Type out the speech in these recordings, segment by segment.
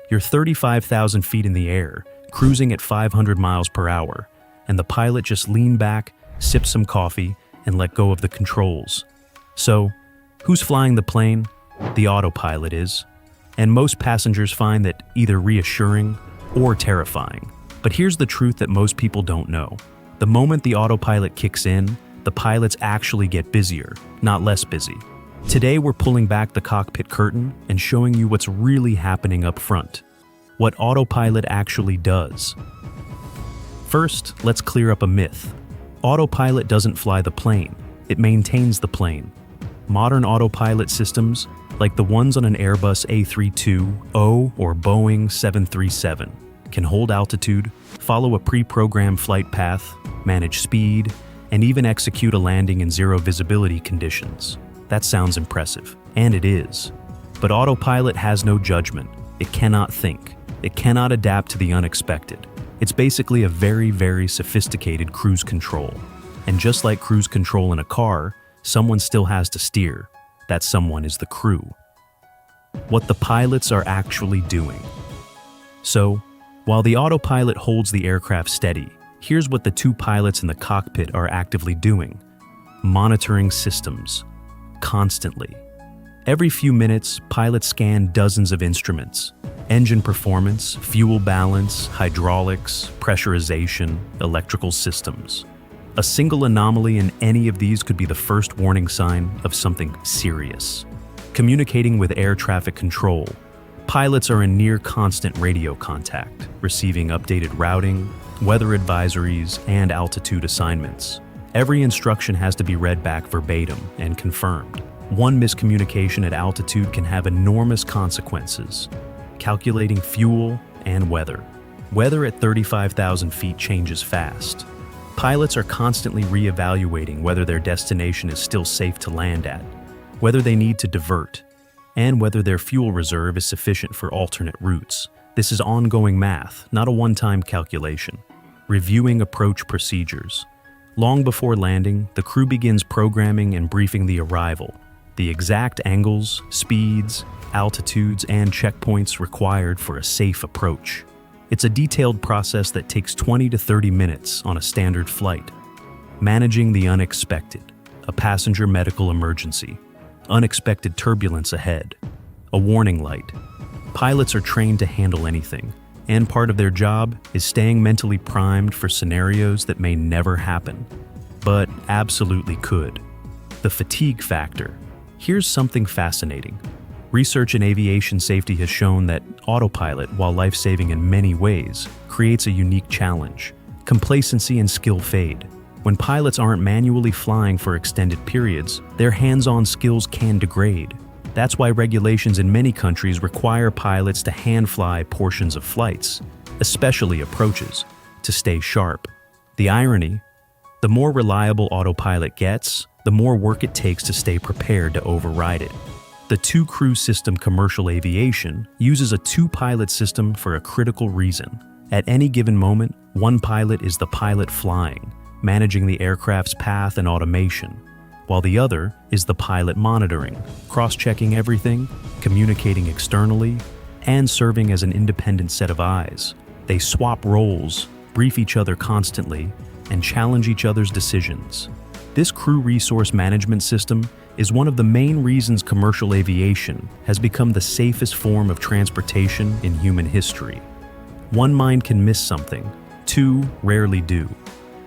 You're 35,000 feet in the air, cruising at 500 miles per hour, and the pilot just leaned back, sipped some coffee, and let go of the controls. So, who's flying the plane? The autopilot is. And most passengers find that either reassuring or terrifying. But here's the truth that most people don't know. The moment the autopilot kicks in, the pilots actually get busier, not less busy. Today we're pulling back the cockpit curtain and showing you what's really happening up front. What autopilot actually does. First, let's clear up a myth. Autopilot doesn't fly the plane, it maintains the plane. Modern autopilot systems, like the ones on an Airbus A320 or Boeing 737, can hold altitude, follow a pre-programmed flight path, manage speed, and even execute a landing in zero visibility conditions. That sounds impressive, and it is. But autopilot has no judgment. It cannot think. It cannot adapt to the unexpected. It's basically a very, very sophisticated cruise control. And just like cruise control in a car, someone still has to steer. That someone is the crew. What the pilots are actually doing. So, while the autopilot holds the aircraft steady, here's what the two pilots in the cockpit are actively doing. Monitoring systems. Constantly. Every few minutes, pilots scan dozens of instruments. Engine performance, fuel balance, hydraulics, pressurization, electrical systems. A single anomaly in any of these could be the first warning sign of something serious. Communicating with air traffic control, pilots are in near constant radio contact, receiving updated routing, weather advisories, and altitude assignments. Every instruction has to be read back verbatim and confirmed. One miscommunication at altitude can have enormous consequences. Calculating fuel and weather. Weather at 35,000 feet changes fast. Pilots are constantly re-evaluating whether their destination is still safe to land at, whether they need to divert, and whether their fuel reserve is sufficient for alternate routes. This is ongoing math, not a one-time calculation. Reviewing approach procedures. Long before landing, the crew begins programming and briefing the arrival, the exact angles, speeds, altitudes, and checkpoints required for a safe approach. It's a detailed process that takes 20 to 30 minutes on a standard flight. Managing the unexpected, a passenger medical emergency, unexpected turbulence ahead, a warning light. Pilots are trained to handle anything, and part of their job is staying mentally primed for scenarios that may never happen, but absolutely could. The fatigue factor. Here's something fascinating. Research in aviation safety has shown that autopilot, while life-saving in many ways, creates a unique challenge. Complacency and skill fade. When pilots aren't manually flying for extended periods, their hands-on skills can degrade. That's why regulations in many countries require pilots to hand-fly portions of flights, especially approaches, to stay sharp. The irony? The more reliable autopilot gets, the more work it takes to stay prepared to override it. The two-crew system commercial aviation uses a two-pilot system for a critical reason. At any given moment, one pilot is the pilot flying, managing the aircraft's path and automation, while the other is the pilot monitoring, cross-checking everything, communicating externally, and serving as an independent set of eyes. They swap roles, brief each other constantly, and challenge each other's decisions. This crew resource management system is one of the main reasons commercial aviation has become the safest form of transportation in human history. One mind can miss something, two rarely do.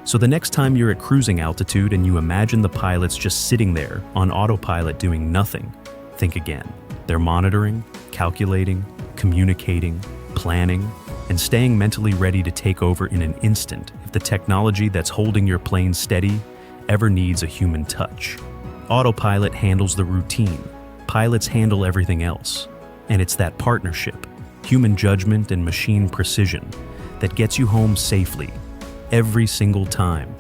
So the next time you're at cruising altitude and you imagine the pilots just sitting there on autopilot doing nothing, think again. They're monitoring, calculating, communicating, planning, and staying mentally ready to take over in an instant if the technology that's holding your plane steady ever needs a human touch. Autopilot handles the routine. Pilots handle everything else. And it's that partnership, human judgment and machine precision, that gets you home safely every single time.